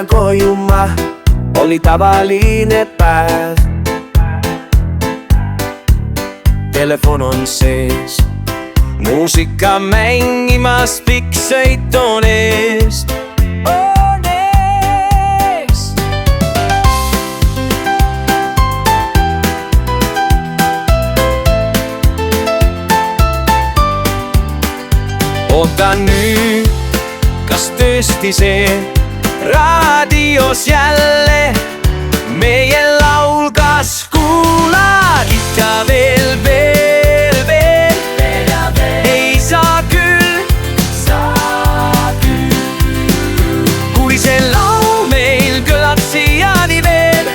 ajan koju ma, oli tavaline päev. Telefon on sees, muusika mängimas, pikk sõit on eest. Oota nüüd, kas tõesti see raadios jälle meie laul, kas kuulad ikka veel? Ei saa küll, kui see laul meil kõlab siiani veel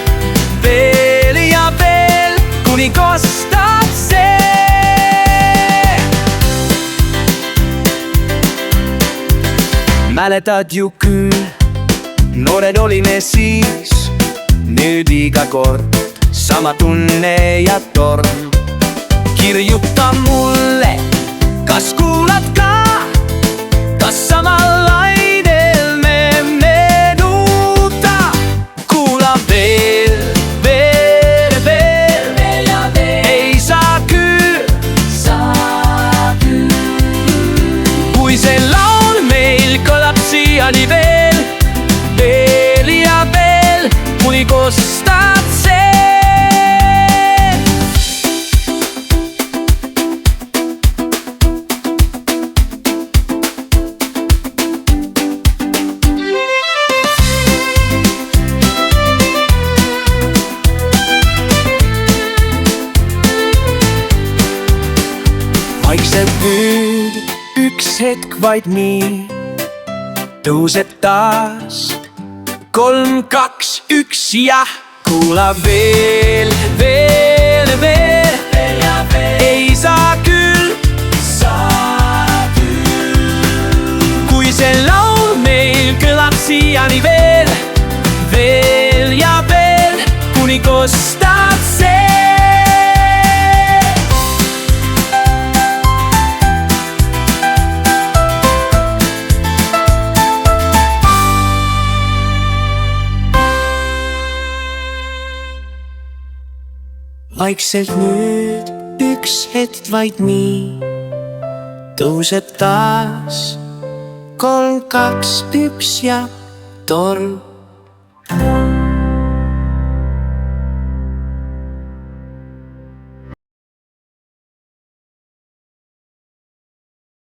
ja veel, kuni kostab see. Mäletad ju küll, noored olime siis, nüüd iga kord sama tunne ja torm. Kirjuta mulle, kas kuulad ka, kas samal lainel me meenuta. Kuula veel, ei saa küll, kui see laul meil kõlab siiani veel ja veel, kuni kostab see. Vaikselt nüüd üks hetk vaid nii, tõuseb taas 3, 2, 1 ja kuula veel, ei saa küll, kui see laul meil kõlab siiani veel ja veel, kuni kostab see. Vaikselt nüüd üks hetk vaid nii, tõuseb taas 3, 2, 1 ja torm.